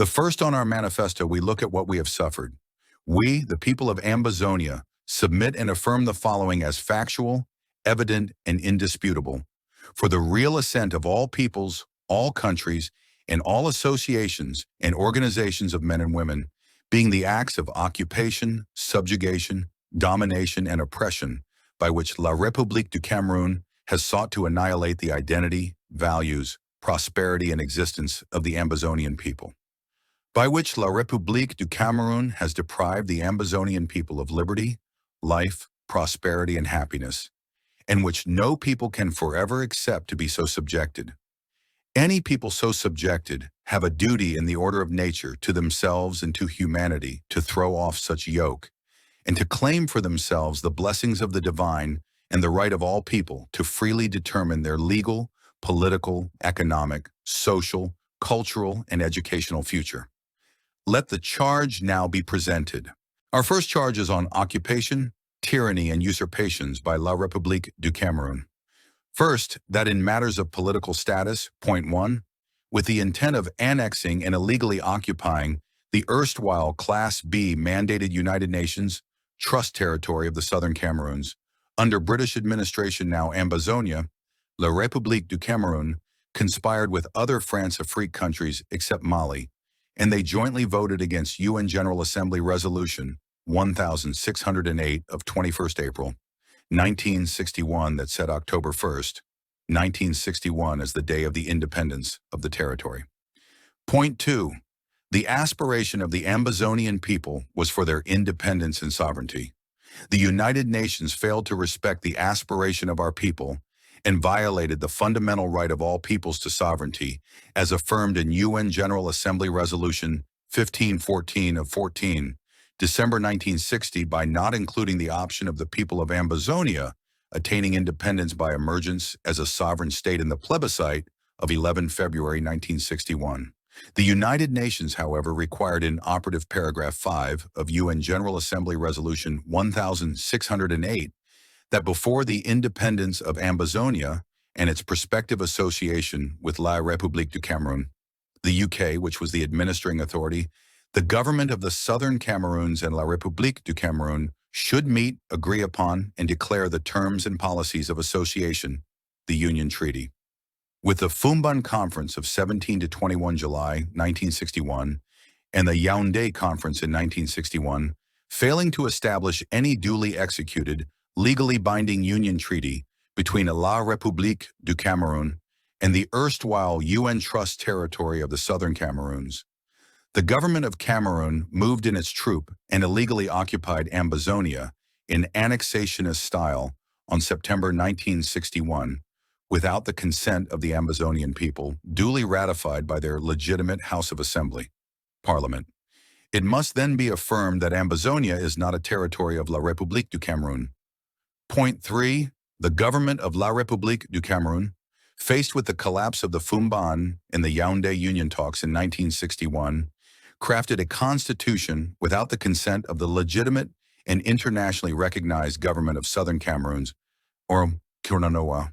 The first on our manifesto, we look at what we have suffered. We, the people of Ambazonia, submit and affirm the following as factual, evident, and indisputable. For the real assent of all peoples, all countries, and all associations and organizations of men and women, being the acts of occupation, subjugation, domination, and oppression by which La République du Cameroun has sought to annihilate the identity, values, prosperity, and existence of the Ambazonian people. By which La République du Cameroun has deprived the Ambazonian people of liberty, life, prosperity, and happiness, and which no people can forever accept to be so subjected. Any people so subjected have a duty in the order of nature to themselves and to humanity to throw off such yoke, and to claim for themselves the blessings of the divine and the right of all people to freely determine their legal, political, economic, social, cultural, and educational future. Let the charge now be presented. Our first charge is on occupation, tyranny, and usurpations by La République du Cameroun. First, that in matters of political status, point 1, with the intent of annexing and illegally occupying the erstwhile Class B mandated United Nations Trust territory of the Southern Cameroons, under British administration now Ambazonia, La République du Cameroun conspired with other France-Afrique countries except Mali, and they jointly voted against UN General Assembly Resolution 1608 of 21st April, 1961 that set October 1st, 1961 as the day of the independence of the territory. Point 2. The aspiration of the Ambazonian people was for their independence and sovereignty. The United Nations failed to respect the aspiration of our people and violated the fundamental right of all peoples to sovereignty, as affirmed in UN General Assembly Resolution 1514 of December 1960 by not including the option of the people of Ambazonia attaining independence by emergence as a sovereign state in the plebiscite of 11 February 1961. The United Nations, however, required in operative paragraph 5 of UN General Assembly Resolution 1608 that before the independence of Ambazonia and its prospective association with La République du Cameroun, the UK, which was the administering authority, the government of the Southern Cameroons and La République du Cameroun should meet, agree upon, and declare the terms and policies of association, the Union Treaty. With the Fumban Conference of 17 to 21 July 1961 and the Yaoundé Conference in 1961, failing to establish any duly executed, legally binding Union Treaty between La République du Cameroun and the erstwhile UN Trust territory of the Southern Cameroons, the government of Cameroon moved in its troop and illegally occupied Ambazonia in annexationist style on September 1961, without the consent of the Ambazonian people, duly ratified by their legitimate House of Assembly, Parliament. It must then be affirmed that Ambazonia is not a territory of La République du Cameroun. Point 3. The government of La République du Cameroun, faced with the collapse of the Fumban and the Yaoundé Union talks in 1961, crafted a constitution without the consent of the legitimate and internationally recognized government of Southern Cameroons, or Kirnanoa,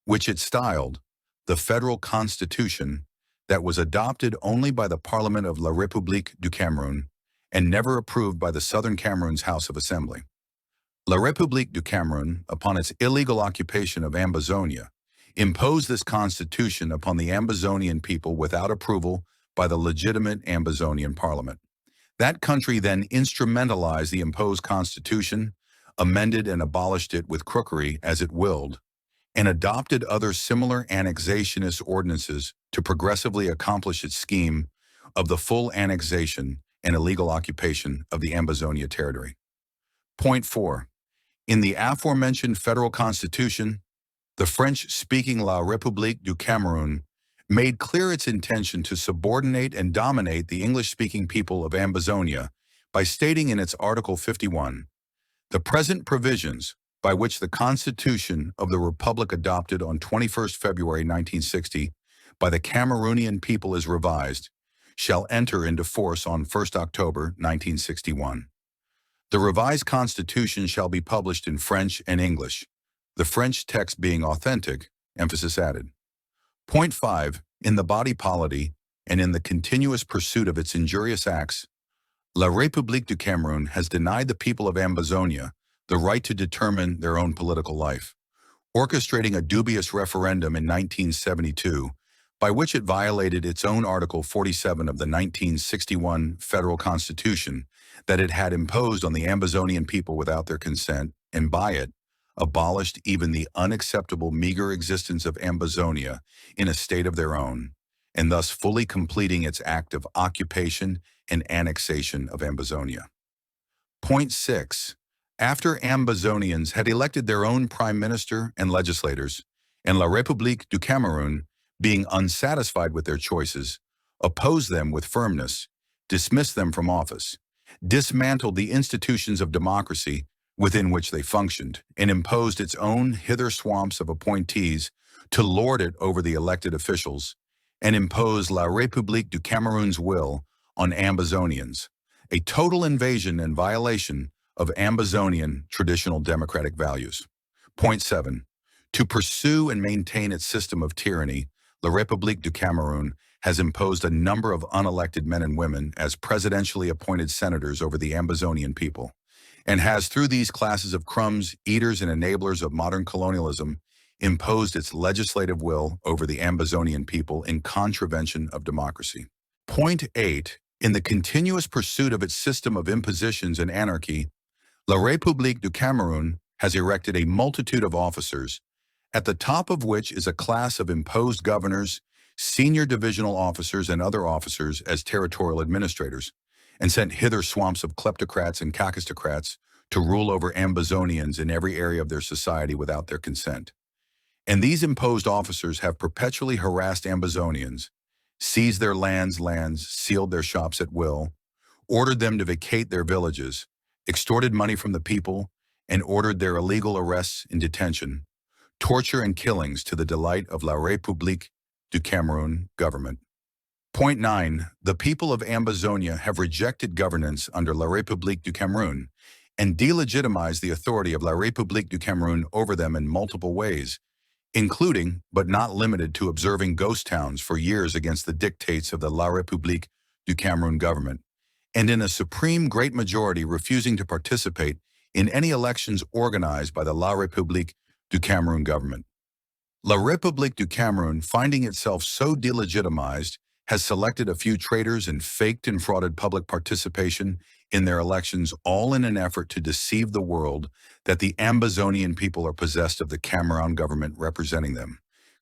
which it styled the Federal Constitution, that was adopted only by the Parliament of La République du Cameroun and never approved by the Southern Cameroon's House of Assembly. La République du Cameroun, upon its illegal occupation of Ambazonia, imposed this constitution upon the Ambazonian people without approval by the legitimate Ambazonian Parliament. That country then instrumentalized the imposed constitution, amended and abolished it with crookery as it willed, and adopted other similar annexationist ordinances to progressively accomplish its scheme of the full annexation and illegal occupation of the Ambazonia territory. Point 4. In the aforementioned federal constitution, the French-speaking La République du Cameroun made clear its intention to subordinate and dominate the English-speaking people of Ambazonia by stating in its Article 51, the present provisions by which the Constitution of the Republic adopted on 21st February 1960 by the Cameroonian people is revised, shall enter into force on 1st October 1961. The revised Constitution shall be published in French and English, the French text being authentic, emphasis added. Point 5. In the body polity, and in the continuous pursuit of its injurious acts, La République du Cameroun has denied the people of Ambazonia the right to determine their own political life, orchestrating a dubious referendum in 1972 by which it violated its own Article 47 of the 1961 federal constitution that it had imposed on the Ambazonian people without their consent, and by it, abolished even the unacceptable meager existence of Ambazonia in a state of their own, and thus fully completing its act of occupation and annexation of Ambazonia. Point 6. After Ambazonians had elected their own prime minister and legislators, and La République du Cameroun, being unsatisfied with their choices, opposed them with firmness, dismissed them from office, dismantled the institutions of democracy within which they functioned, and imposed its own hither swamps of appointees to lord it over the elected officials, and impose La République du Cameroun's will on Ambazonians, a total invasion and violation of Ambazonian traditional democratic values. Point 7. To pursue and maintain its system of tyranny, La République du Cameroun has imposed a number of unelected men and women as presidentially appointed senators over the Ambazonian people, and has, through these classes of crumbs, eaters, and enablers of modern colonialism, imposed its legislative will over the Ambazonian people in contravention of democracy. Point 8. In the continuous pursuit of its system of impositions and anarchy, La République du Cameroun has erected a multitude of officers, at the top of which is a class of imposed governors, senior divisional officers, and other officers as territorial administrators, and sent hither swamps of kleptocrats and kakistocrats to rule over Ambazonians in every area of their society without their consent. And these imposed officers have perpetually harassed Ambazonians, seized their lands, sealed their shops at will, ordered them to vacate their villages, extorted money from the people, and ordered their illegal arrests and detention, torture and killings to the delight of La République du Cameroun government. Point 9. The people of Ambazonia have rejected governance under La République du Cameroun and delegitimized the authority of La République du Cameroun over them in multiple ways, including, but not limited to, observing ghost towns for years against the dictates of the La République du Cameroun government, and in a supreme great majority refusing to participate in any elections organized by the La République du Cameroun government. La République du Cameroun, finding itself so delegitimized, has selected a few traitors and faked and frauded public participation in their elections, all in an effort to deceive the world that the Ambazonian people are possessed of the Cameroun government representing them.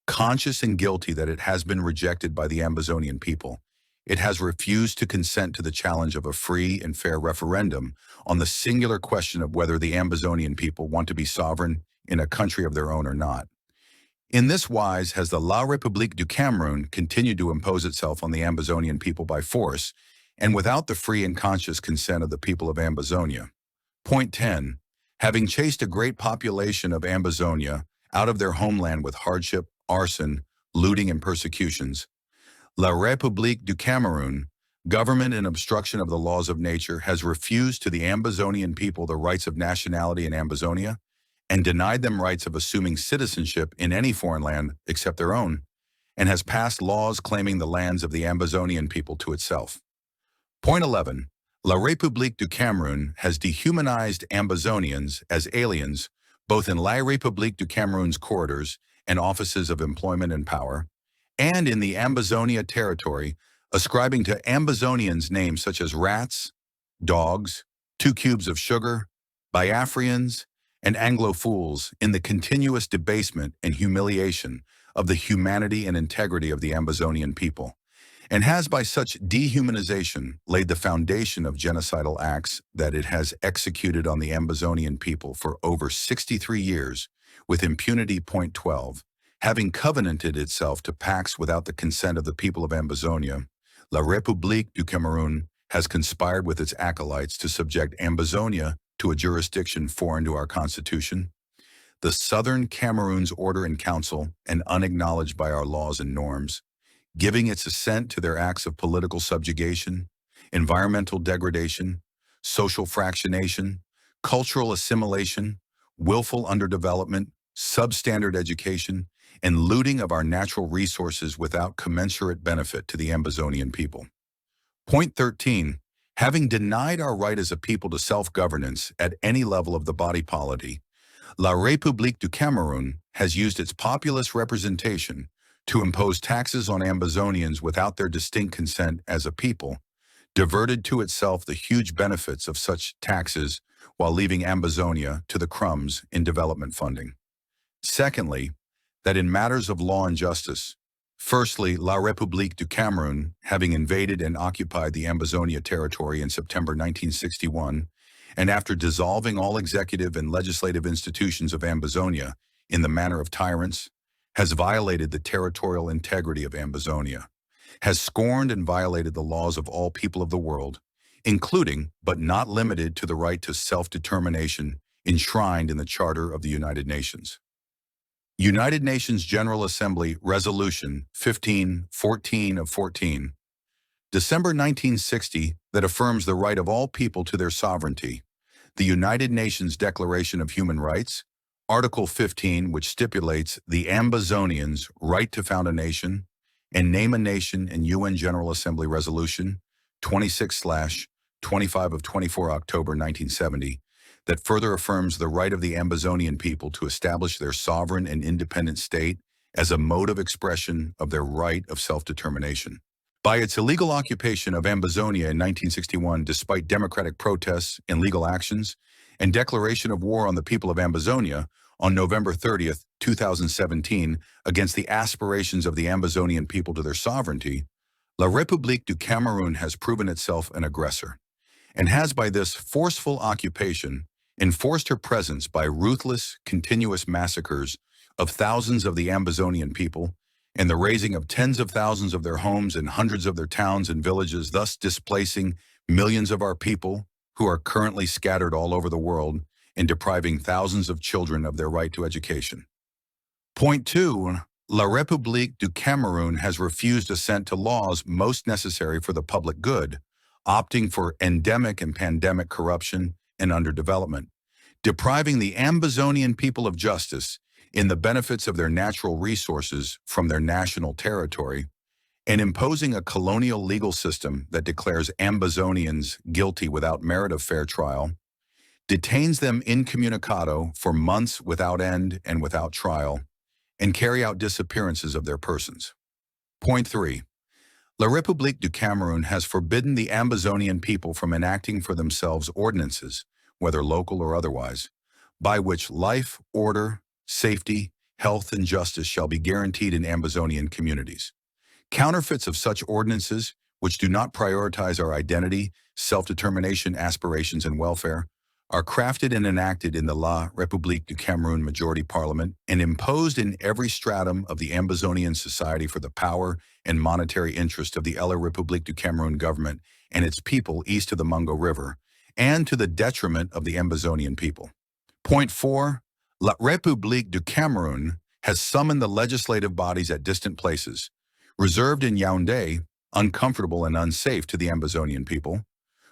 Conscious and guilty that it has been rejected by the Ambazonian people, it has refused to consent to the challenge of a free and fair referendum on the singular question of whether the Ambazonian people want to be sovereign in a country of their own or not. In this wise has the La République du Cameroun continued to impose itself on the Ambazonian people by force and without the free and conscious consent of the people of Ambazonia. Point 10. Having chased a great population of Ambazonia out of their homeland with hardship, arson, looting, and persecutions, La République du Cameroun, government and obstruction of the laws of nature, has refused to the Ambazonian people the rights of nationality in Ambazonia and denied them rights of assuming citizenship in any foreign land except their own, and has passed laws claiming the lands of the Ambazonian people to itself. Point 11. La République du Cameroun has dehumanized Ambazonians as aliens, both in La République du Cameroun's corridors and offices of employment and power, and in the Ambazonia territory, ascribing to Ambazonians names such as rats, dogs, 2 cubes of sugar, Biafrians, and Anglo-fools in the continuous debasement and humiliation of the humanity and integrity of the Ambazonian people, and has by such dehumanization laid the foundation of genocidal acts that it has executed on the Ambazonian people for over 63 years with impunity. Point 12. Having covenanted itself to pacts without the consent of the people of Ambazonia, La République du Cameroun has conspired with its acolytes to subject Ambazonia to a jurisdiction foreign to our Constitution, the Southern Cameroon's Order in Council, and unacknowledged by our laws and norms, giving its assent to their acts of political subjugation, environmental degradation, social fractionation, cultural assimilation, willful underdevelopment, substandard education, and looting of our natural resources without commensurate benefit to the Ambazonian people. Point 13. Having denied our right as a people to self-governance at any level of the body politic, La République du Cameroun has used its populist representation to impose taxes on Ambazonians without their distinct consent as a people, diverted to itself the huge benefits of such taxes while leaving Ambazonia to the crumbs in development funding. Secondly, that in matters of law and justice, firstly, La République du Cameroun, having invaded and occupied the Ambazonia territory in September 1961, and after dissolving all executive and legislative institutions of Ambazonia in the manner of tyrants, has violated the territorial integrity of Ambazonia, has scorned and violated the laws of all people of the world, including, but not limited to, the right to self-determination enshrined in the Charter of the United Nations. United Nations General Assembly Resolution 1514 of 14, December 1960, that affirms the right of all people to their sovereignty. The United Nations Declaration of Human Rights, Article 15, which stipulates the Ambazonians' right to found a nation, and name a nation, and UN General Assembly Resolution 26/25 of 24 October 1970, that further affirms the right of the Ambazonian people to establish their sovereign and independent state as a mode of expression of their right of self-determination. By its illegal occupation of Ambazonia in 1961, despite democratic protests and legal actions, and declaration of war on the people of Ambazonia on November 30th, 2017, against the aspirations of the Ambazonian people to their sovereignty, La République du Cameroun has proven itself an aggressor, and has by this forceful occupation enforced her presence by ruthless, continuous massacres of thousands of the Ambazonian people, and the razing of tens of thousands of their homes and hundreds of their towns and villages, thus displacing millions of our people who are currently scattered all over the world and depriving thousands of children of their right to education. Point 2. La République du Cameroun has refused assent to laws most necessary for the public good, opting for endemic and pandemic corruption and underdevelopment, depriving the Ambazonian people of justice in the benefits of their natural resources from their national territory, and imposing a colonial legal system that declares Ambazonians guilty without merit of fair trial, detains them incommunicado for months without end and without trial, and carry out disappearances of their persons. Point 3. La République du Cameroun has forbidden the Ambazonian people from enacting for themselves ordinances, whether local or otherwise, by which life, order, safety, health, and justice shall be guaranteed in Ambazonian communities. Counterfeits of such ordinances, which do not prioritize our identity, self-determination, aspirations, and welfare, are crafted and enacted in the La République du Cameroun Majority Parliament and imposed in every stratum of the Ambazonian society for the power and monetary interest of the La République du Cameroun government and its people east of the Mungo River, and to the detriment of the Ambazonian people. Point 4. La République du Cameroun has summoned the legislative bodies at distant places, reserved in Yaoundé, uncomfortable and unsafe to the Ambazonian people,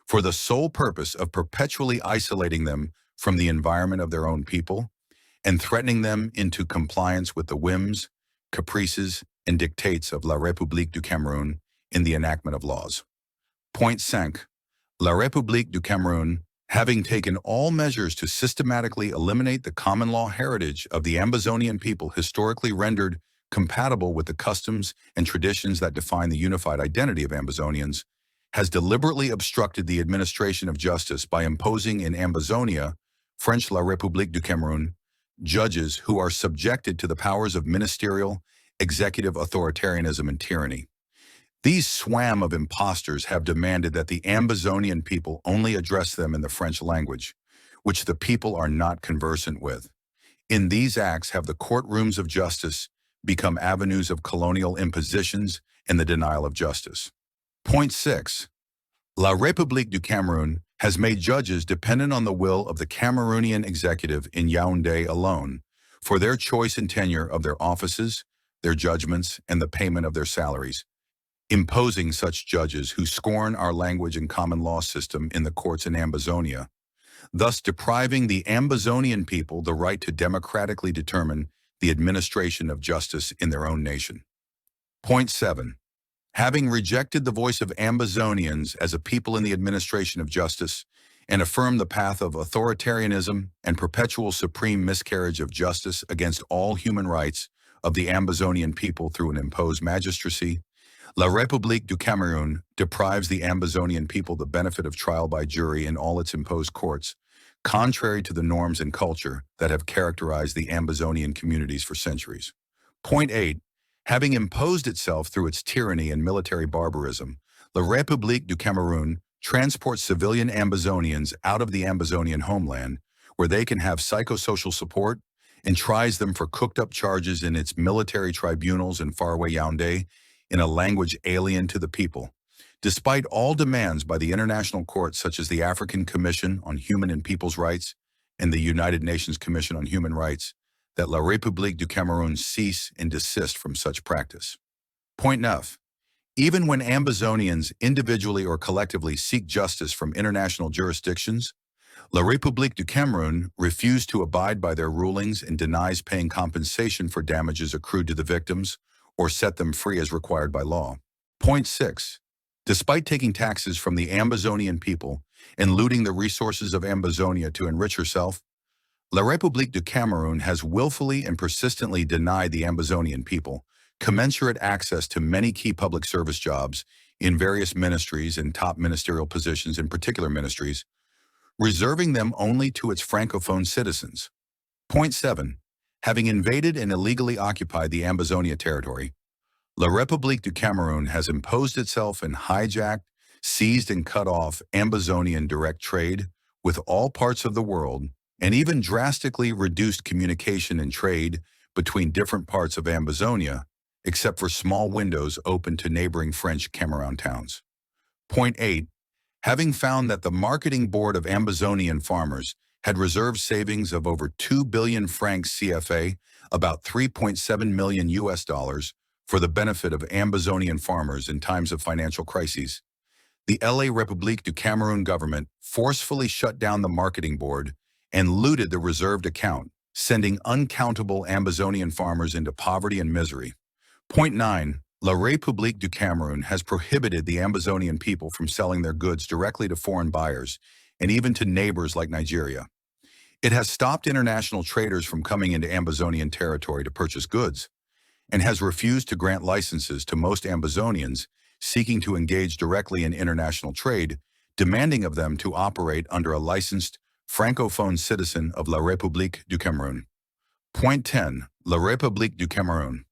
for the sole purpose of perpetually isolating them from the environment of their own people and threatening them into compliance with the whims, caprices, and dictates of La République du Cameroun in the enactment of laws. Point 5. La République du Cameroun, having taken all measures to systematically eliminate the common law heritage of the Ambazonian people historically rendered compatible with the customs and traditions that define the unified identity of Ambazonians, has deliberately obstructed the administration of justice by imposing in Ambazonia, French La République du Cameroun, judges who are subjected to the powers of ministerial, executive authoritarianism and tyranny. These swam of impostors have demanded that the Ambazonian people only address them in the French language, which the people are not conversant with. In these acts have the courtrooms of justice become avenues of colonial impositions and the denial of justice. Point 6. La République du Cameroun has made judges dependent on the will of the Cameroonian executive in Yaoundé alone for their choice and tenure of their offices, their judgments, and the payment of their salaries, imposing such judges who scorn our language and common law system in the courts in Ambazonia, thus depriving the Ambazonian people the right to democratically determine the administration of justice in their own nation. Point 7. Having rejected the voice of Ambazonians as a people in the administration of justice and affirmed the path of authoritarianism and perpetual supreme miscarriage of justice against all human rights of the Ambazonian people through an imposed magistracy, La République du Cameroun deprives the Ambazonian people the benefit of trial by jury in all its imposed courts, contrary to the norms and culture that have characterized the Ambazonian communities for centuries. Point 8. Having imposed itself through its tyranny and military barbarism, La République du Cameroun transports civilian Ambazonians out of the Ambazonian homeland, where they can have psychosocial support, and tries them for cooked-up charges in its military tribunals in faraway Yaoundé in a language alien to the people. Despite all demands by the international courts such as the African Commission on Human and People's Rights and the United Nations Commission on Human Rights, that La République du Cameroun cease and desist from such practice. Point 9. Even when Ambazonians individually or collectively seek justice from international jurisdictions, La République du Cameroun refused to abide by their rulings and denies paying compensation for damages accrued to the victims or set them free as required by law. Point 6. Despite taking taxes from the Ambazonian people and looting the resources of Ambazonia to enrich herself, La République du Cameroun has willfully and persistently denied the Ambazonian people commensurate access to many key public service jobs in various ministries and top ministerial positions in particular ministries, reserving them only to its francophone citizens. Point 7. Having invaded and illegally occupied the Ambazonia territory, La République du Cameroun has imposed itself and hijacked, seized and cut off Ambazonian direct trade with all parts of the world, and even drastically reduced communication and trade between different parts of Ambazonia, except for small windows open to neighboring French Cameroun towns. Point 8. Having found that the marketing board of Ambazonian farmers had reserved savings of over 2 billion francs CFA, about 3.7 million US dollars, for the benefit of Ambazonian farmers in times of financial crises, the La République du Cameroun government forcefully shut down the marketing board and looted the reserved account, sending uncountable Ambazonian farmers into poverty and misery. Point 9. La République du Cameroun has prohibited the Ambazonian people from selling their goods directly to foreign buyers and even to neighbors like Nigeria. It has stopped international traders from coming into Ambazonian territory to purchase goods, and has refused to grant licenses to most Ambazonians seeking to engage directly in international trade, demanding of them to operate under a licensed francophone citizen of La République du Cameroun. Point 10. La République du Cameroun.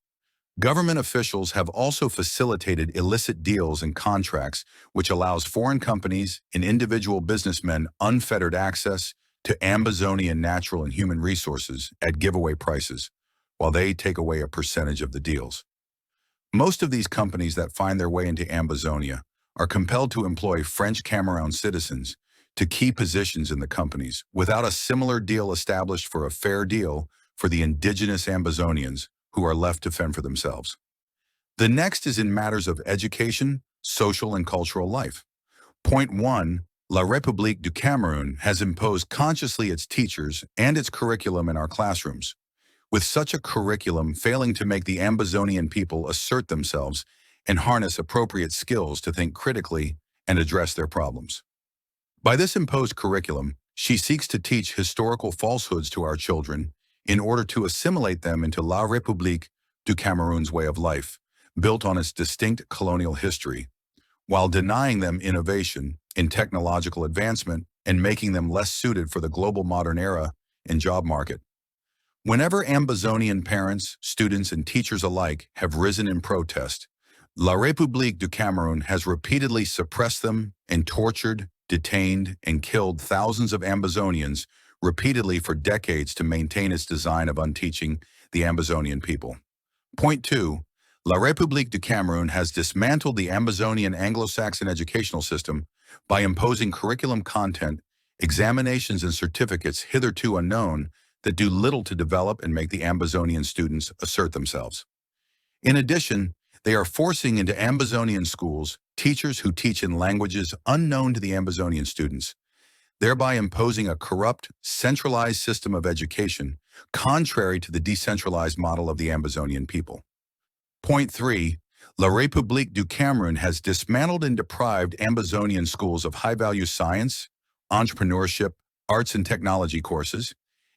Government officials have also facilitated illicit deals and contracts which allows foreign companies and individual businessmen unfettered access to Ambazonian natural and human resources at giveaway prices, while they take away a percentage of the deals. Most of these companies that find their way into Ambazonia are compelled to employ French Cameroun citizens to key positions in the companies without a similar deal established for a fair deal for the indigenous Ambazonians who are left to fend for themselves. The next is in matters of education, social and cultural life. Point 1. La République du Cameroun has imposed consciously its teachers and its curriculum in our classrooms, with such a curriculum failing to make the Ambazonian people assert themselves and harness appropriate skills to think critically and address their problems. By this imposed curriculum, she seeks to teach historical falsehoods to our children in order to assimilate them into La République du Cameroun's way of life, built on its distinct colonial history, while denying them innovation in technological advancement and making them less suited for the global modern era and job market. Whenever Ambazonian parents, students, and teachers alike have risen in protest, La République du Cameroun has repeatedly suppressed them and tortured, detained, and killed thousands of Ambazonians repeatedly for decades to maintain its design of unteaching the Ambazonian people. Point 2. La République du Cameroun has dismantled the Ambazonian Anglo-Saxon educational system by imposing curriculum content, examinations, and certificates hitherto unknown that do little to develop and make the Ambazonian students assert themselves. In addition, they are forcing into Ambazonian schools teachers who teach in languages unknown to the Ambazonian students. thereby imposing a corrupt, centralized system of education, contrary to the decentralized model of the Ambazonian people. Point 3. La République du Cameroun has dismantled and deprived Ambazonian schools of high-value science, entrepreneurship, arts and technology courses.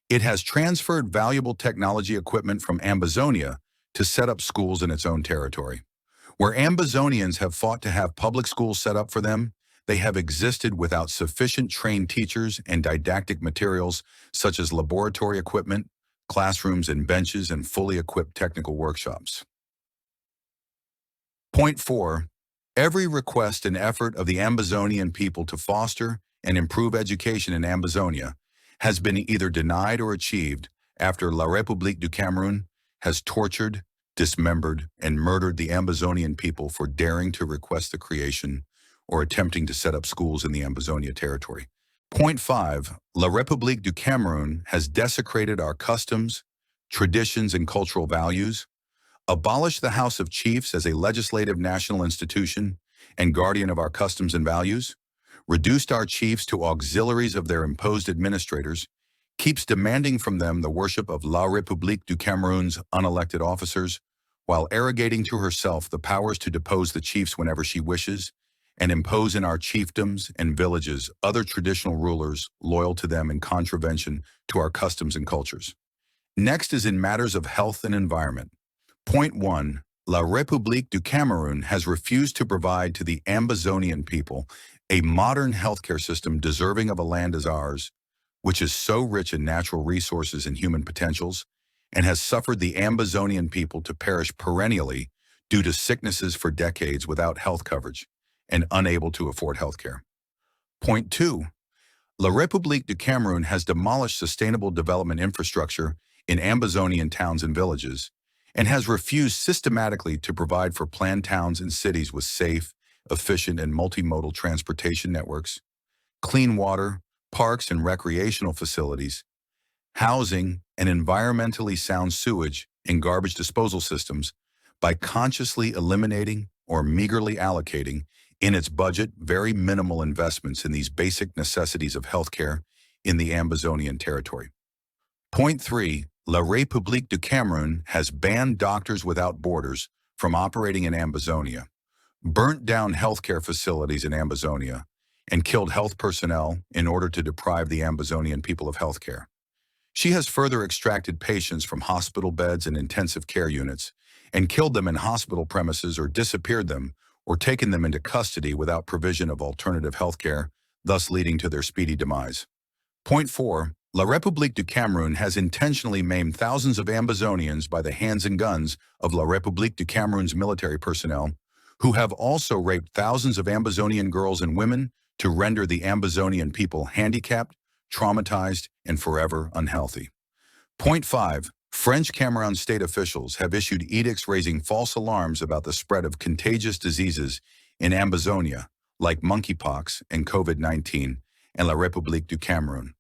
It has transferred valuable technology equipment from Ambazonia to set up schools in its own territory. Where Ambazonians have fought to have public schools set up for them, they have existed without sufficient trained teachers and didactic materials such as laboratory equipment, classrooms and benches, and fully equipped technical workshops. Point 4. Every request and effort of the Ambazonian people to foster and improve education in Ambazonia has been either denied or achieved after La République du Cameroun has tortured, dismembered, and murdered the Ambazonian people for daring to request the creation or attempting to set up schools in the Ambazonia territory. Point 5. La République du Cameroun has desecrated our customs, traditions, and cultural values, abolished the House of Chiefs as a legislative national institution and guardian of our customs and values, reduced our chiefs to auxiliaries of their imposed administrators, keeps demanding from them the worship of La République du Cameroun's unelected officers, while arrogating to herself the powers to depose the chiefs whenever she wishes, and impose in our chiefdoms and villages other traditional rulers loyal to them in contravention to our customs and cultures. Next is in matters of health and environment. Point 1. La République du Cameroun has refused to provide to the Ambazonian people a modern healthcare system deserving of a land as ours, which is so rich in natural resources and human potentials, and has suffered the Ambazonian people to perish perennially due to sicknesses for decades without health coverage and unable to afford healthcare. Point 2. La République du Cameroun has demolished sustainable development infrastructure in Ambazonian towns and villages, and has refused systematically to provide for planned towns and cities with safe, efficient, and multimodal transportation networks, clean water, parks and recreational facilities, housing, and environmentally sound sewage and garbage disposal systems by consciously eliminating or meagerly allocating in its budget very minimal investments in these basic necessities of healthcare in the Ambazonian territory. Point 3. La République du Cameroun has banned Doctors Without Borders from operating in Ambazonia, burnt down healthcare facilities in Ambazonia, and killed health personnel in order to deprive the Ambazonian people of healthcare. She has further extracted patients from hospital beds and intensive care units and killed them in hospital premises or disappeared them or taken them into custody without provision of alternative healthcare, thus leading to their speedy demise. Point 4. La République du Cameroun has intentionally maimed thousands of Ambazonians by the hands and guns of La République du Cameroun's military personnel, who have also raped thousands of Ambazonian girls and women to render the Ambazonian people handicapped, traumatized, and forever unhealthy. Point 5. French Cameroun state officials have issued edicts raising false alarms about the spread of contagious diseases in Ambazonia, like monkeypox and COVID-19, and La République du Cameroun.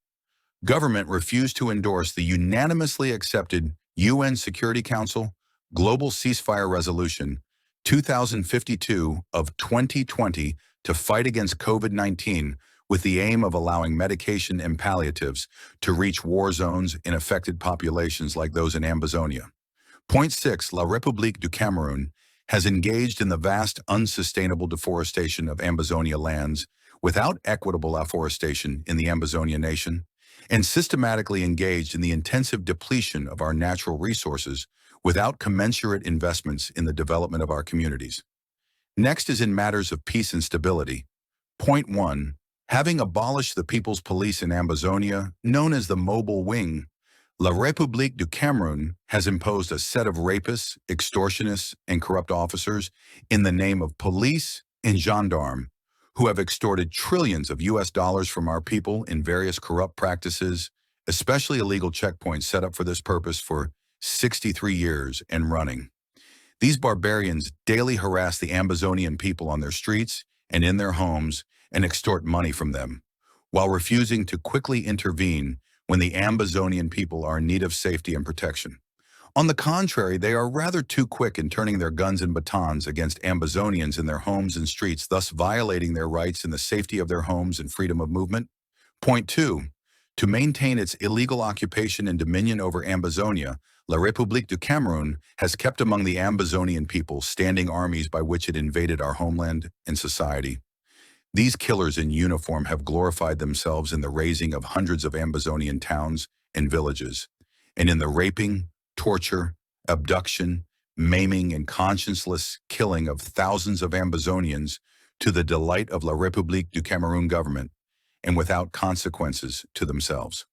Government refused to endorse the unanimously accepted UN Security Council Global Ceasefire Resolution 2052 of 2020 to fight against COVID-19 with the aim of allowing medication and palliatives to reach war zones in affected populations like those in Ambazonia. Point 6. La République du Cameroun has engaged in the vast unsustainable deforestation of Ambazonia lands without equitable afforestation in the Ambazonia nation, and systematically engaged in the intensive depletion of our natural resources without commensurate investments in the development of our communities. Next is in matters of peace and stability. Point 1. Having abolished the People's Police in Ambazonia, known as the Mobile Wing, La République du Cameroun has imposed a set of rapists, extortionists, and corrupt officers in the name of police and gendarme, who have extorted trillions of US dollars from our people in various corrupt practices, especially illegal checkpoints set up for this purpose for 63 years and running. These barbarians daily harass the Ambazonian people on their streets and in their homes and extort money from them, while refusing to quickly intervene when the Ambazonian people are in need of safety and protection. On the contrary, they are rather too quick in turning their guns and batons against Ambazonians in their homes and streets, thus violating their rights in the safety of their homes and freedom of movement. Point 2. To maintain its illegal occupation and dominion over Ambazonia, La République du Cameroun has kept among the Ambazonian people standing armies by which it invaded our homeland and society. These killers in uniform have glorified themselves in the razing of hundreds of Ambazonian towns and villages, and in the raping, torture, abduction, maiming, and conscienceless killing of thousands of Ambazonians to the delight of La République du Cameroun government, and without consequences to themselves.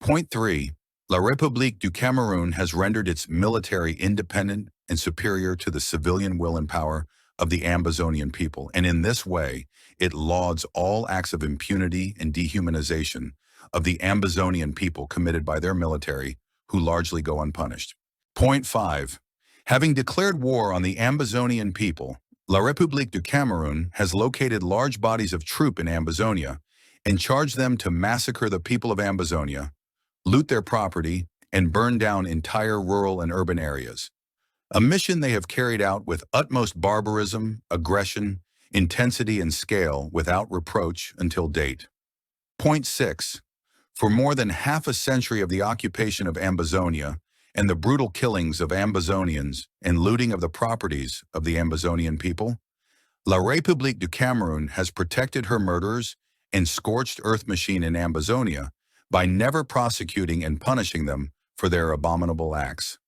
Point 3. La République du Cameroun has rendered its military independent and superior to the civilian will and power of the Ambazonian people, and in this way, it lauds all acts of impunity and dehumanization of the Ambazonian people committed by their military, who largely go unpunished. Point 5. Having declared war on the Ambazonian people, La République du Cameroun has located large bodies of troops in Ambazonia and charged them to massacre the people of Ambazonia, loot their property, and burn down entire rural and urban areas. A mission they have carried out with utmost barbarism, aggression, intensity, and scale without reproach until date. Point 6. For more than half a century of the occupation of Ambazonia and the brutal killings of Ambazonians and looting of the properties of the Ambazonian people, La République du Cameroun has protected her murderers and scorched earth machine in Ambazonia by never prosecuting and punishing them for their abominable acts.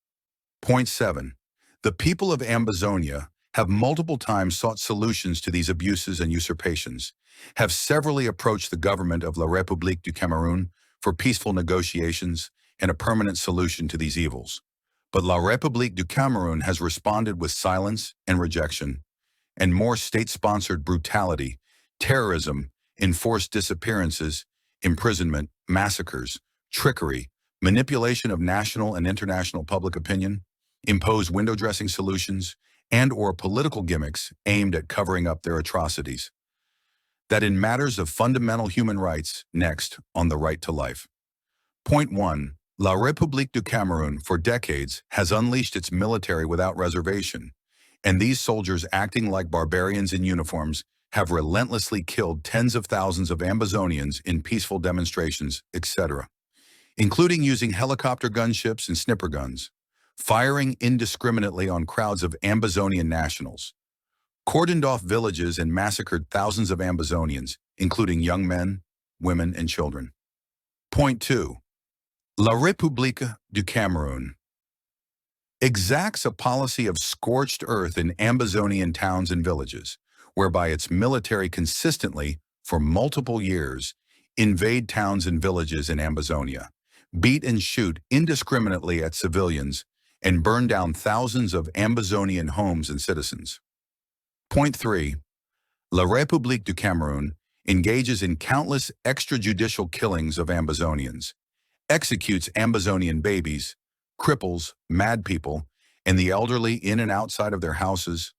Point 7. The people of Ambazonia have multiple times sought solutions to these abuses and usurpations, have severally approached the government of La République du Cameroun for peaceful negotiations and a permanent solution to these evils. But La République du Cameroun has responded with silence and rejection, and more state-sponsored brutality, terrorism, enforced disappearances, imprisonment, massacres, trickery, manipulation of national and international public opinion, imposed window dressing solutions, and/or political gimmicks aimed at covering up their atrocities. That in matters of fundamental human rights, next, on the right to life. Point 1. La République du Cameroun, for decades, has unleashed its military without reservation, and these soldiers acting like barbarians in uniforms have relentlessly killed tens of thousands of Ambazonians in peaceful demonstrations, etc., including using helicopter gunships and sniffer guns, firing indiscriminately on crowds of Ambazonian nationals, cordoned off villages and massacred thousands of Ambazonians, including young men, women, and children. Point 2. La République du Cameroun exacts a policy of scorched earth in Ambazonian towns and villages, whereby its military consistently, for multiple years, invade towns and villages in Ambazonia, beat and shoot indiscriminately at civilians, and burn down thousands of Ambazonian homes and citizens. Point 3. La République du Cameroun engages in countless extrajudicial killings of Ambazonians, executes Ambazonian babies, cripples, mad people, and the elderly in and outside of their houses,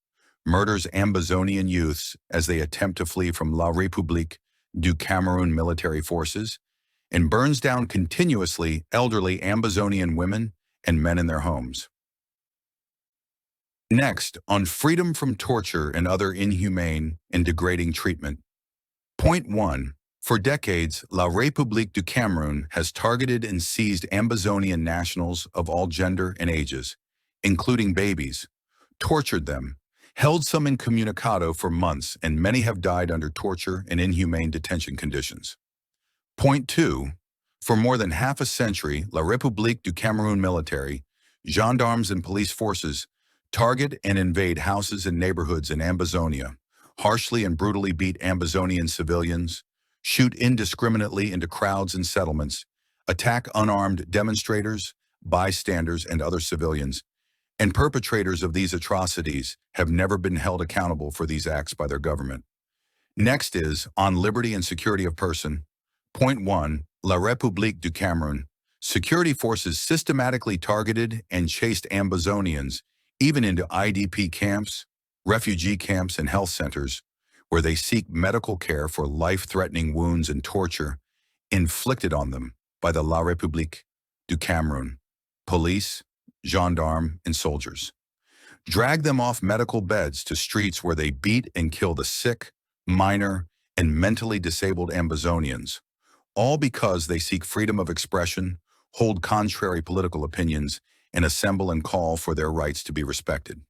murders Ambazonian youths as they attempt to flee from La République du Cameroun military forces, and burns down continuously elderly Ambazonian women and men in their homes. Next, on freedom from torture and other inhumane and degrading treatment. Point 1. For decades, La République du Cameroun has targeted and seized Ambazonian nationals of all gender and ages, including babies, tortured them, held some incommunicado for months, and many have died under torture and inhumane detention conditions. Point 2. For more than half a century, La République du Cameroun military, gendarmes and police forces target and invade houses and neighborhoods in Ambazonia, harshly and brutally beat Ambazonian civilians, shoot indiscriminately into crowds and settlements, attack unarmed demonstrators, bystanders, and other civilians, and perpetrators of these atrocities have never been held accountable for these acts by their government. Next is, on liberty and security of person. Point 1. La République du Cameroun. Security forces systematically targeted and chased Ambazonians, even into IDP camps, refugee camps, and health centers, where they seek medical care for life-threatening wounds and torture inflicted on them by the La République du Cameroun, police, gendarmes, and soldiers. Drag them off medical beds to streets where they beat and kill the sick, minor, and mentally disabled Ambazonians, all because they seek freedom of expression, hold contrary political opinions, and assemble and call for their rights to be respected.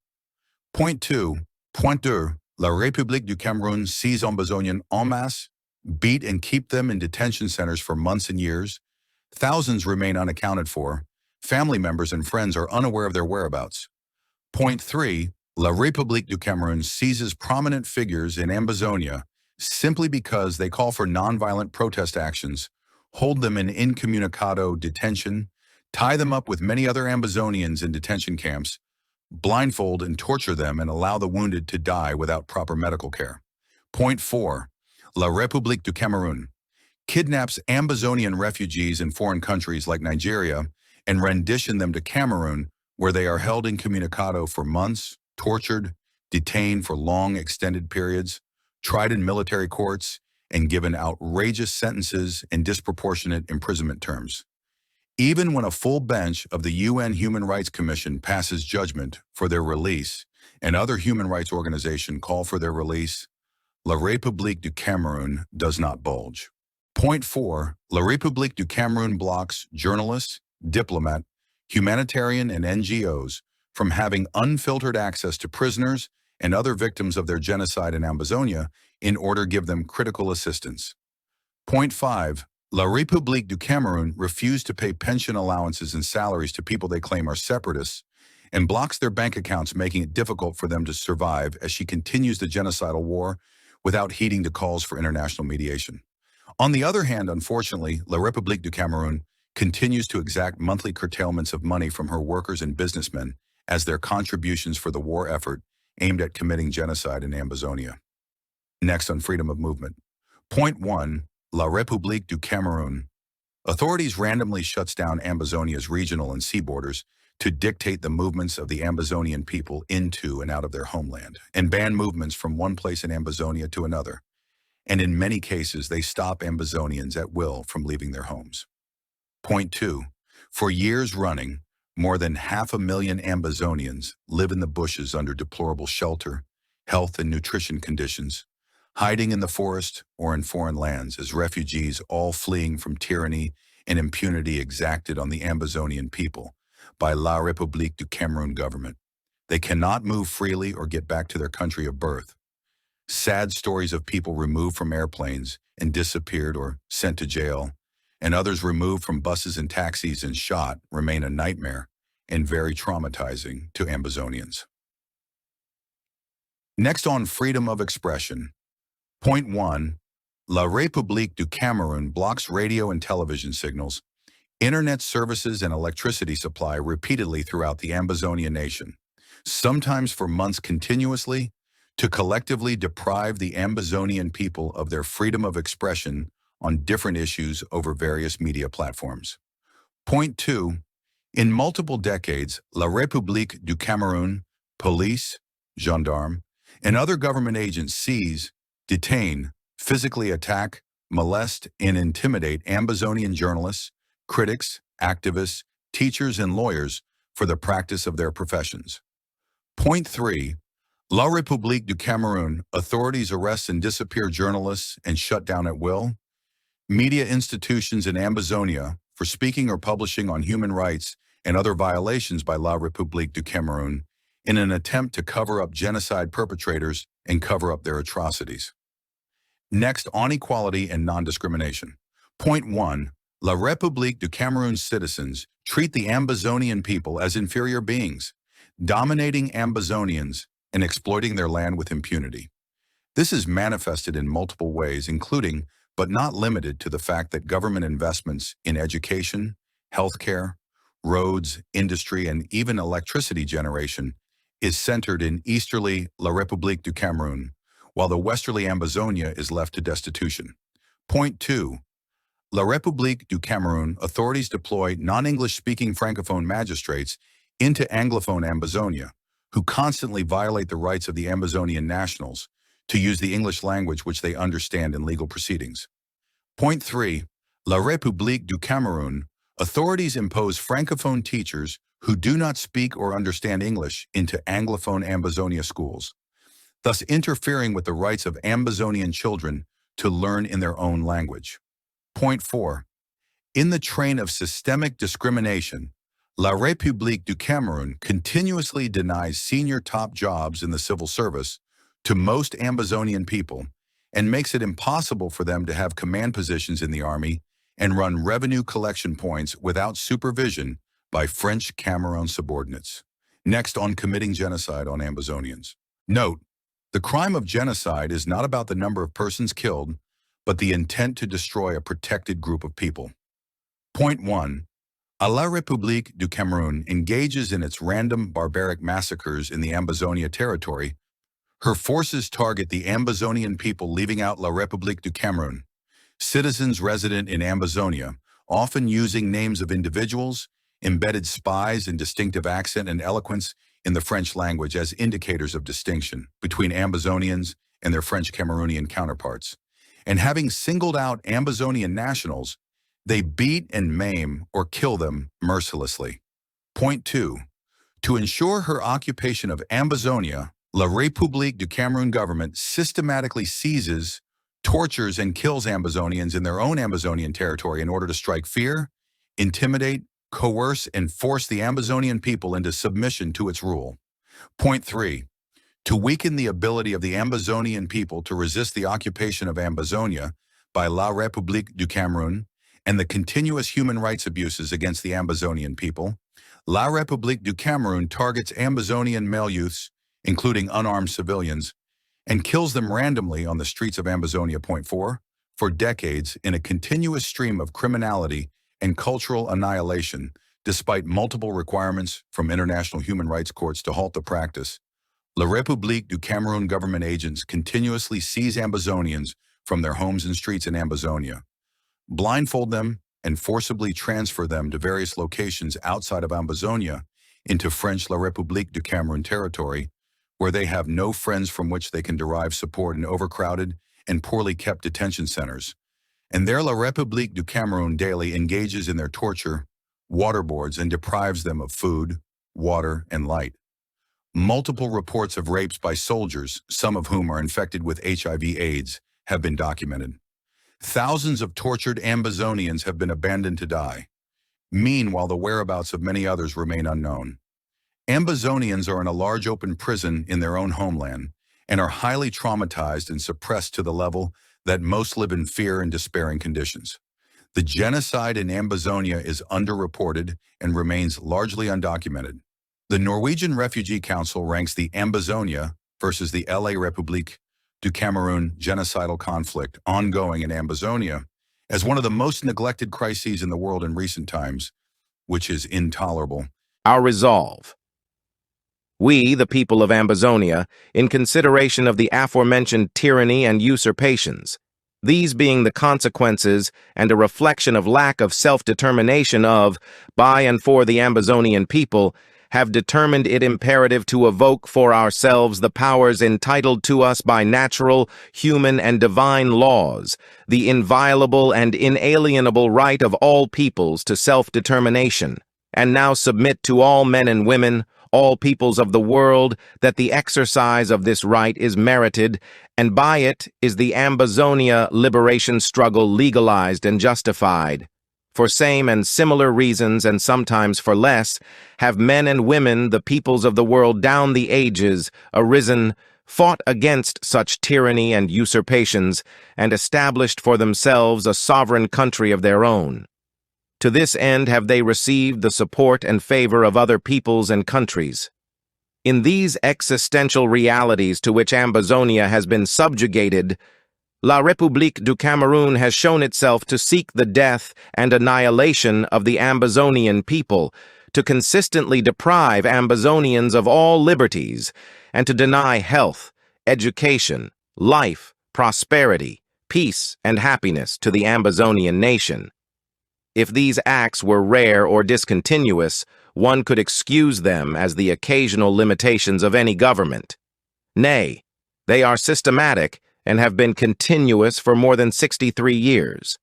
Point 2. Point 2. La République du Cameroun seize Ambazonians en masse, beat and keep them in detention centers for months and years. Thousands remain unaccounted for. Family members and friends are unaware of their whereabouts. Point 3. La République du Cameroun seizes prominent figures in Ambazonia simply because they call for nonviolent protest actions, hold them in incommunicado detention, tie them up with many other Ambazonians in detention camps, blindfold and torture them, and allow the wounded to die without proper medical care. Point 4. La République du Cameroun kidnaps Ambazonian refugees in foreign countries like Nigeria and rendition them to Cameroon, where they are held incommunicado for months, tortured, detained for long extended periods, tried in military courts, and given outrageous sentences and disproportionate imprisonment terms. Even when a full bench of the UN Human Rights Commission passes judgment for their release and other human rights organizations call for their release, La République du Cameroun does not bulge. Point 4. La République du Cameroun blocks journalists, diplomats, humanitarian and NGOs from having unfiltered access to prisoners and other victims of their genocide in Ambazonia in order to give them critical assistance. Point 5. La République du Cameroun refused to pay pension allowances and salaries to people they claim are separatists and blocks their bank accounts, making it difficult for them to survive as she continues the genocidal war without heeding to calls for international mediation. On the other hand, unfortunately, La République du Cameroun continues to exact monthly curtailments of money from her workers and businessmen as their contributions for the war effort aimed at committing genocide in Ambazonia. Next on freedom of movement. Point 1. La République du Cameroun. Authorities randomly shuts down Ambazonia's regional and sea borders to dictate the movements of the Ambazonian people into and out of their homeland, and ban movements from one place in Ambazonia to another. And in many cases, they stop Ambazonians at will from leaving their homes. Point 2. For years running, more than 500,000 Ambazonians live in the bushes under deplorable shelter, health, and nutrition conditions, hiding in the forest or in foreign lands as refugees, all fleeing from tyranny and impunity exacted on the Ambazonian people by La République du Cameroun government. They cannot move freely or get back to their country of birth. Sad stories of people removed from airplanes and disappeared or sent to jail, and others removed from buses and taxis and shot, remain a nightmare and very traumatizing to Ambazonians. Next on freedom of expression. Point 1. La République du Cameroun blocks radio and television signals, internet services, and electricity supply repeatedly throughout the Ambazonia nation, sometimes for months continuously, to collectively deprive the Ambazonian people of their freedom of expression on different issues over various media platforms. Point 2. In multiple decades, La République du Cameroun, police, gendarmes, and other government agents seize, detain, physically attack, molest, and intimidate Ambazonian journalists, critics, activists, teachers, and lawyers for the practice of their professions. Point 3. La République du Cameroun, authorities arrest and disappear journalists and shut down at will. Media institutions in Ambazonia for speaking or publishing on human rights and other violations by La République du Cameroun in an attempt to cover up genocide perpetrators and cover up their atrocities. Next, on equality and non-discrimination. Point 1. La République du Cameroun's citizens treat the Ambazonian people as inferior beings, dominating Ambazonians and exploiting their land with impunity. This is manifested in multiple ways, including, but not limited to, the fact that government investments in education, healthcare, roads, industry, and even electricity generation is centered in easterly La République du Cameroun, while the westerly Ambazonia is left to destitution. Point 2. La République du Cameroun authorities deploy non-English-speaking Francophone magistrates into Anglophone Ambazonia, who constantly violate the rights of the Ambazonian nationals to use the English language which they understand in legal proceedings. Point 3. La République du Cameroun authorities impose Francophone teachers who do not speak or understand English into Anglophone Ambazonia schools, thus interfering with the rights of Ambazonian children to learn in their own language. Point 4. In the train of systemic discrimination, La République du Cameroun continuously denies senior top jobs in the civil service to most Ambazonian people and makes it impossible for them to have command positions in the army and run revenue collection points without supervision by French Cameroon subordinates. Next, on committing genocide on Ambazonians. Note, the crime of genocide is not about the number of persons killed, but the intent to destroy a protected group of people. Point 1. La République du Cameroun engages in its random barbaric massacres in the Ambazonia territory. Her forces target the Ambazonian people leaving out La République du Cameroun, citizens resident in Ambazonia, often using names of individuals, embedded spies and distinctive accent and eloquence in the French language as indicators of distinction between Ambazonians and their French Cameroonian counterparts. And having singled out Ambazonian nationals, they beat and maim or kill them mercilessly. Point 2. To ensure her occupation of Ambazonia, La République du Cameroun government systematically seizes, tortures, and kills Ambazonians in their own Ambazonian territory in order to strike fear, intimidate, coerce, and force the Ambazonian people into submission to its rule. Point 3. To weaken the ability of the Ambazonian people to resist the occupation of Ambazonia by La République du Cameroun and the continuous human rights abuses against the Ambazonian people, La République du Cameroun targets Ambazonian male youths, including unarmed civilians, and kills them randomly on the streets of Ambazonia. Point 4. For decades, in a continuous stream of criminality and cultural annihilation, despite multiple requirements from international human rights courts to halt the practice, La République du Cameroun government agents continuously seize Ambazonians from their homes and streets in Ambazonia, blindfold them, and forcibly transfer them to various locations outside of Ambazonia into French La République du Cameroun territory, where they have no friends from which they can derive support in overcrowded and poorly kept detention centers. And there La République du Cameroun daily engages in their torture, waterboards, and deprives them of food, water, and light. Multiple reports of rapes by soldiers, some of whom are infected with HIV/AIDS, have been documented. Thousands of tortured Ambazonians have been abandoned to die. Meanwhile, the whereabouts of many others remain unknown. Ambazonians are in a large open prison in their own homeland and are highly traumatized and suppressed to the level that most live in fear and despairing conditions. The genocide in Ambazonia is underreported and remains largely undocumented. The Norwegian Refugee Council ranks the Ambazonia versus the La République du Cameroun genocidal conflict ongoing in Ambazonia as one of the most neglected crises in the world in recent times, which is intolerable. Our resolve. We, the people of Ambazonia, in consideration of the aforementioned tyranny and usurpations, these being the consequences and a reflection of lack of self-determination of, by and for the Ambazonian people, have determined it imperative to evoke for ourselves the powers entitled to us by natural, human, and divine laws, the inviolable and inalienable right of all peoples to self-determination, and now submit to all men and women, all peoples of the world, that the exercise of this right is merited, and by it is the Ambazonia liberation struggle legalized and justified. For same and similar reasons, and sometimes for less, have men and women, the peoples of the world down the ages, arisen, fought against such tyranny and usurpations, and established for themselves a sovereign country of their own. To this end have they received the support and favor of other peoples and countries. In these existential realities to which Ambazonia has been subjugated, La République du Cameroun has shown itself to seek the death and annihilation of the Ambazonian people, to consistently deprive Ambazonians of all liberties, and to deny health, education, life, prosperity, peace, and happiness to the Ambazonian nation. If these acts were rare or discontinuous, one could excuse them as the occasional limitations of any government. Nay, they are systematic and have been continuous for more than 63 years.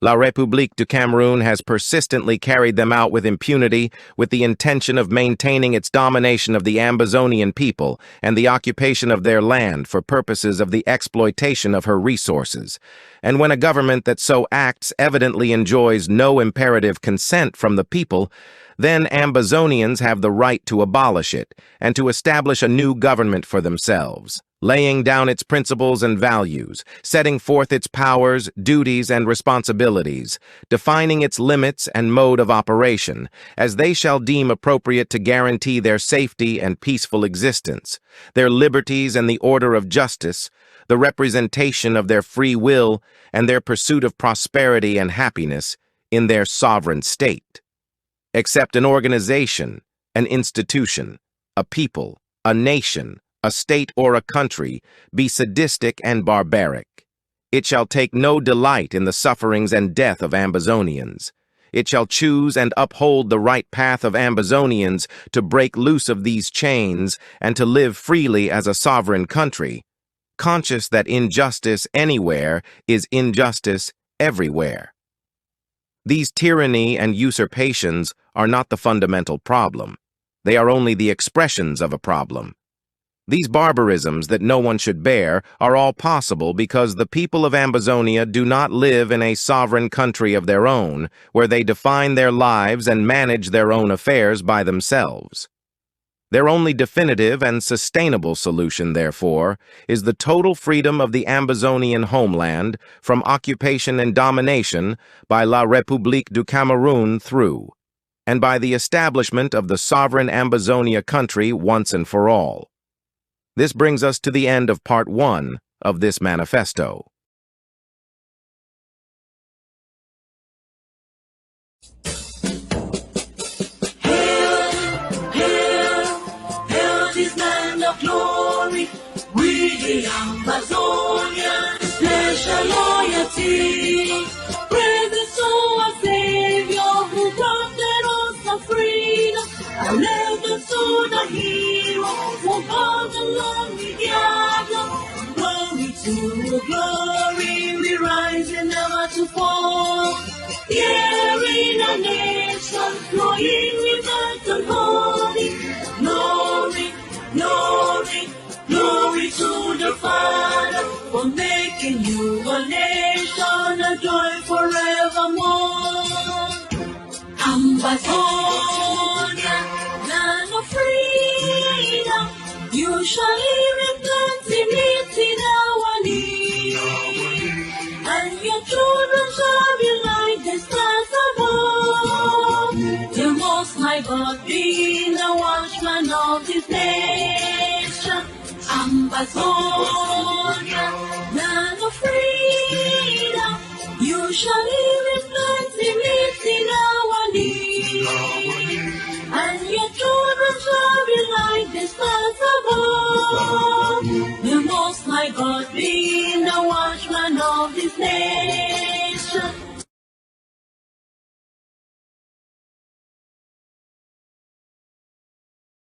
La République du Cameroun has persistently carried them out with impunity with the intention of maintaining its domination of the Ambazonian people and the occupation of their land for purposes of the exploitation of her resources. And when a government that so acts evidently enjoys no imperative consent from the people, then Ambazonians have the right to abolish it and to establish a new government for themselves, laying down its principles and values, setting forth its powers, duties, and responsibilities, defining its limits and mode of operation, as they shall deem appropriate to guarantee their safety and peaceful existence, their liberties and the order of justice, the representation of their free will, and their pursuit of prosperity and happiness in their sovereign state. Except an organization, an institution, a people, a nation, a state or a country be sadistic and barbaric, it shall take no delight in the sufferings and death of Ambazonians. It shall choose and uphold the right path of Ambazonians to break loose of these chains and to live freely as a sovereign country, conscious that injustice anywhere is injustice everywhere. These tyranny and usurpations are not the fundamental problem. They are only the expressions of a problem. These barbarisms that no one should bear are all possible because the people of Ambazonia do not live in a sovereign country of their own, where they define their lives and manage their own affairs by themselves. Their only definitive and sustainable solution, therefore, is the total freedom of the Ambazonian homeland from occupation and domination by La République du Cameroun through, and by the establishment of the sovereign Ambazonia country once and for all. This brings us to the end of Part 1 of this manifesto. The Ambazonia, special loyalty, presence to our Savior who granted us the freedom, allegiance to the hero, for God alone we gather, glory to glory, we rise and never to fall, here in a nation, flowing with earth and holy, glory, glory, glory to the Father for making you a nation, a joy forevermore. Ambazonia, land of freedom, you shall live in plenty, meeting our need, and your children shall be like the stars above. The Most High God being the watchman of this nation. Ambazonia, land of freedom, you shall live in plenty, meeting our need, and your children shall be like the stars above. The Most High God being the watchman of this nation.